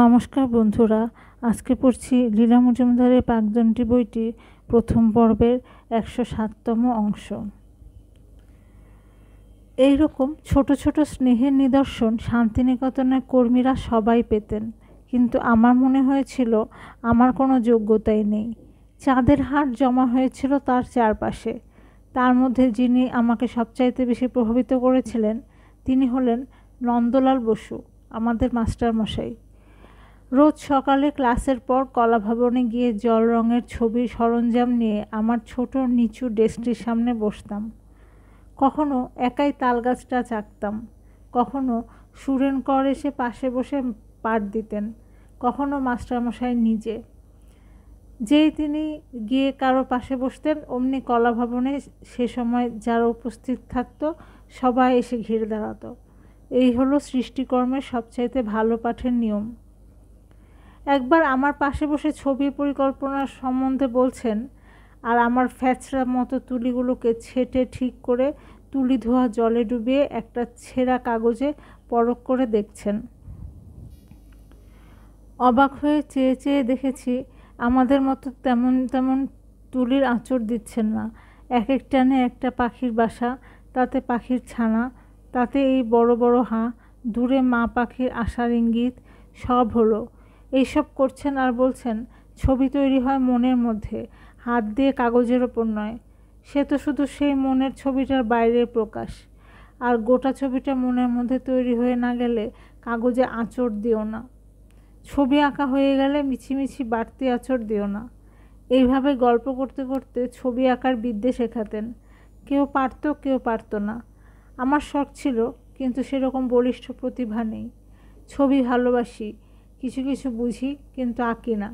নমস্কার বন্ধুরা, আজকে পড়ছি লীলা মজুমদারের পাকদণ্ডী বইটি প্রথম পর্বের ১০৭তম অংশ। এইরকম ছোট ছোট স্নেহের নিদর্শন শান্তিনিকেতনের কর্মীরা সবাই পেতেন, কিন্তু আমার মনে হয়েছিল আমার কোনো যোগ্যতাই নেই। চাঁদের হাট জমা হয়েছিল তার চারপাশে। তার মধ্যে যিনি আমাকে সবচাইতে বেশি প্রভাবিত করেছিলেন তিনি হলেন নন্দলাল বসু, আমাদের মাস্টারমশাই। রোজ সকালে ক্লাসের পর কলাভবনে গিয়ে জল রঙের ছবির সরঞ্জাম নিয়ে আমার ছোট নিচু ডেস্কটির সামনে বসতাম। কখনো একাই তালগাছটা চাকতাম, কখনো সুরেন কর এসে পাশে বসে পাঠ দিতেন, কখনো মাস্টারমশাই নিজে। যেই তিনি গিয়ে কারো পাশে বসতেন অমনি কলাভবনে সে সময় যারা উপস্থিত থাকতো সবাই এসে ঘিরে দাঁড়াতো। এই হলো সৃষ্টিকর্মের সবচাইতে ভালো পাঠের নিয়ম। একবার আমার পাশে বসে ছবির পরিকল্পনার সম্বন্ধে বলছেন, আর আমার ফ্যাচরা মতো তুলিগুলোকে ছেঁটে ঠিক করে তুলি ধোয়া জলে ডুবিয়ে একটা ছেঁড়া কাগজে পরখ করে দেখছেন। অবাক হয়ে চেয়ে চেয়ে দেখেছি আমাদের মতো তেমন তেমন তুলির আঁচড় দিচ্ছেন না। এক এক টানে একটা পাখির বাসা, তাতে পাখির ছানা, তাতে এই বড় বড় হাঁ, দূরে মা পাখির আশার ইঙ্গিত, সব হলো। এইসব করছেন আর বলছেন ছবি তৈরি হয় মনের মধ্যে, হাত দিয়ে কাগজের ওপর নয়। সে তো শুধু সেই মনের ছবিটার বাইরের প্রকাশ। আর গোটা ছবিটা মনের মধ্যে তৈরি হয়ে না গেলে কাগজে আঁচড় দিও না। ছবি আঁকা হয়ে গেলে মিছিমিছি বাড়তি আঁচড় দিও না। এইভাবে গল্প করতে করতে ছবি আঁকার বিদ্যে শেখাতেন। কেউ পারত, কেউ পারত না। আমার শখ ছিল, কিন্তু সেরকম বলিষ্ঠ প্রতিভা নেই। ছবি ভালোবাসি, কিছু কিছু বুঝি, কিন্তু আঁকি না।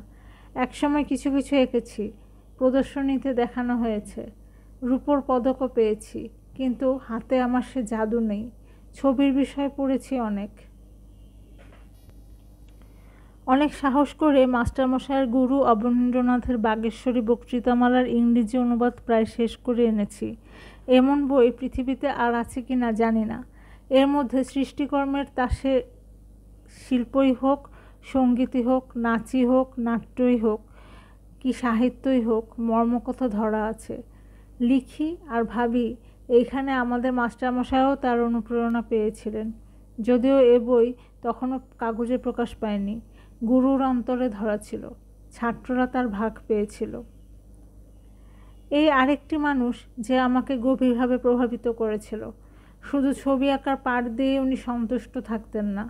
একসময় কিছু কিছু এঁকেছি, প্রদর্শনীতে দেখানো হয়েছে, রূপোর পদকও পেয়েছি, কিন্তু হাতে আমার সে জাদু নেই। ছবির বিষয়ে পড়েছি অনেক সাহস করে মাস্টারমশাইয়ের গুরু অবনীন্দ্রনাথের বাগেশ্বরী বক্তৃতামালার ইংরেজি অনুবাদ প্রায় শেষ করে এনেছি। এমন বই পৃথিবীতে আর আছে কি না জানি না। এর মধ্যে সৃষ্টিকর্মের তাসে শিল্পই হোক, সঙ্গীতই হোক, নাচই হোক, নাট্যই হোক, কি সাহিত্যই হোক, মর্মকথা ধরা আছে। লিখি আর ভাবি এইখানে আমাদের মাস্টারমশাইও তার অনুপ্রেরণা পেয়েছিলেন, যদিও এ বই তখনও কাগজে প্রকাশ পায়নি। গুরুর অন্তরে ধরা ছিল, ছাত্ররা তার ভাগ পেয়েছিল। এই আরেকটি মানুষ যে আমাকে গভীরভাবে প্রভাবিত করেছিল। শুধু ছবি আঁকার পাঠ দিয়ে উনি সন্তুষ্ট থাকতেন না।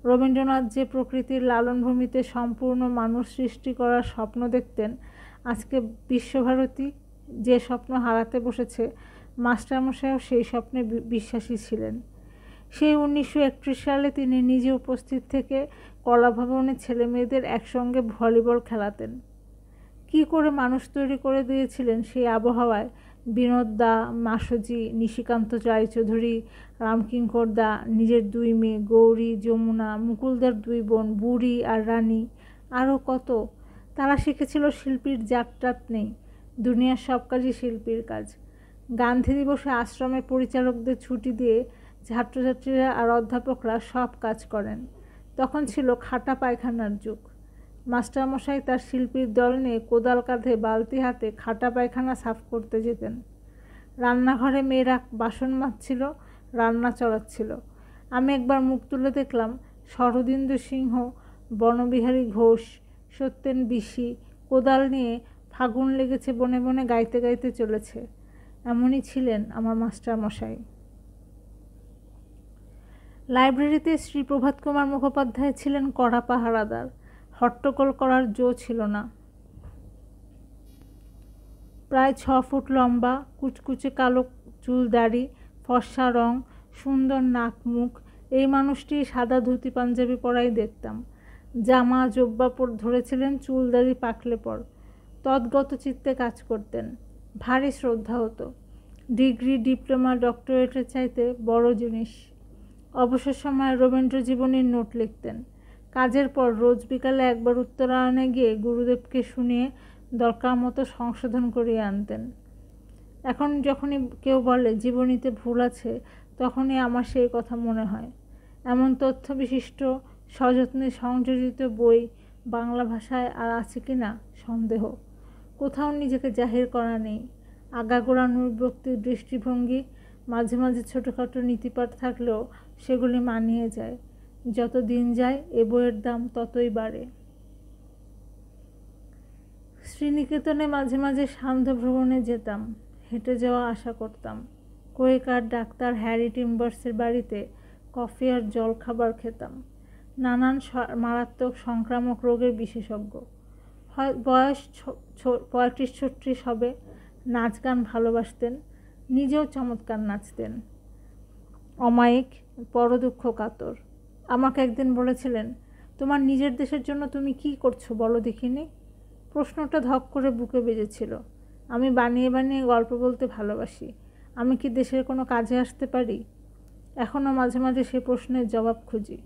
রবীন্দ্রনাথ যে প্রকৃতির লালনভূমিতে সম্পূর্ণ মানুষ সৃষ্টি করার স্বপ্ন দেখতেন, আজকে বিশ্বভারতী যে স্বপ্ন হারাতে বসেছে, মাস্টারমশাইও সেই স্বপ্নে বিশ্বাসী ছিলেন। সেই 1931 সালে তিনি নিজে উপস্থিত থেকে কলাভবনে ছেলেমেয়েদের একসঙ্গে ভলিবল খেলাতেন। কি করে মানুষ তৈরি করে দিয়েছিলেন সেই আবহাওয়ায় বিনোদ দা, মাসজি, নিশিকান্ত রায়চৌধুরী, রামকিঙ্কর দা, নিজের 2 মেয়ে গৌরী, যমুনা, মুকুলদার 2 বোন বুড়ি আর রানী, আরও কত। তারা শিখেছিল শিল্পীর জাতটাত নেই, দুনিয়ার সব কাজই শিল্পীর কাজ। গান্ধী দিবসে আশ্রমের পরিচালকদের ছুটি দিয়ে ছাত্রছাত্রীরা আর অধ্যাপকরা সব কাজ করেন। তখন ছিল খাটা পায়খানার যুগ। মাস্টারমশাই তার শিল্পীর দল নিয়ে কোদাল কাঁধে বালতি হাতে খাটা পায়খানা সাফ করতে যেতেন। রান্নাঘরে মেয়েরা বাসন মাজছিল, রান্না চড়াচ্ছিল। আমি একবার মুখ তুলে দেখলাম শরদিন্দু সিংহ, বনবিহারী ঘোষ, সত্যেন বিশি কোদাল নিয়ে ফাগুন লেগেছে বনে বনে গাইতে গাইতে চলেছে। এমনই ছিলেন আমার মাস্টারমশাই। লাইব্রেরিতে শ্রী প্রভাত কুমার মুখোপাধ্যায় ছিলেন কড়া পাহারাদার। হট্টগোল করার জো ছিল না। প্রায় 6 ফুট লম্বা, কুচকুচে কালো চুল, দাড়ি, ফর্সা রং, সুন্দর নাক মুখ। এই মানুষটি সাদা ধুতি পাঞ্জাবি পরাই দেখতাম। জামা জব্বা ধরেছিলেন চুল দাড়ি পাকলে পর। তদ্গত চিত্তে কাজ করতেন। ভারী শ্রদ্ধা হতো। ডিগ্রি, ডিপ্লোমা, ডক্টরেটের চাইতে বড় জিনিস। অবসর সময়ে রবীন্দ্র জীবনীর নোট লিখতেন। কাজের পর রোজ বিকালে একবার উত্তরায়ণে গিয়ে গুরুদেবকে শুনিয়ে দরকার মতো সংশোধন করিয়ে আনতেন। এখন যখনই কেউ বলে জীবনীতে ভুল আছে, তখনই আমার সেই কথা মনে হয়। এমন তথ্য বিশিষ্ট সযত্নে সংযোজিত বই বাংলা ভাষায় আর আছে কি না সন্দেহ। কোথাও নিজেকে জাহির করা নেই। আগাগোড়া নৃব্যক্তির দৃষ্টিভঙ্গি, মাঝে মাঝে ছোটোখাটো নীতিপাঠ থাকলেও সেগুলি মানিয়ে যায়। যত দিন যায় এ বইয়ের দাম ততই বাড়ে। শ্রীনিকেতনে মাঝে মাঝে সান্ধ্য ভ্রমণে যেতাম। হেঁটে যাওয়া আশা করতাম। কোয়েকার ডাক্তার হ্যারি টিম্বার্সের বাড়িতে কফি আর জলখাবার খেতাম। নানান মারাত্মক সংক্রামক রোগের বিশেষজ্ঞ। বয়স 35-36 হবে। নাচ গান ভালোবাসতেন, নিজেও চমৎকার নাচতেন। অমায়িক, পরদুঃখ কাতর। আমাকে একদিন বলেছিলেন, তোমার নিজের দেশের জন্য তুমি কি করছো বলো দেখিনি। প্রশ্নটা ধক করে বুকে বেজেছিল। আমি বানিয়ে বানিয়ে গল্প বলতে ভালোবাসি। আমি কি দেশের কোনো কাজে আসতে পারি? এখনও মাঝে মাঝে সে প্রশ্নের জবাব খুঁজি।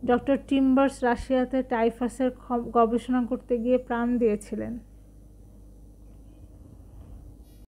ডক্টর টিম্বার্স রাশিয়াতে টাইফাসের গবেষণা করতে গিয়ে প্রাণ দিয়েছিলেন।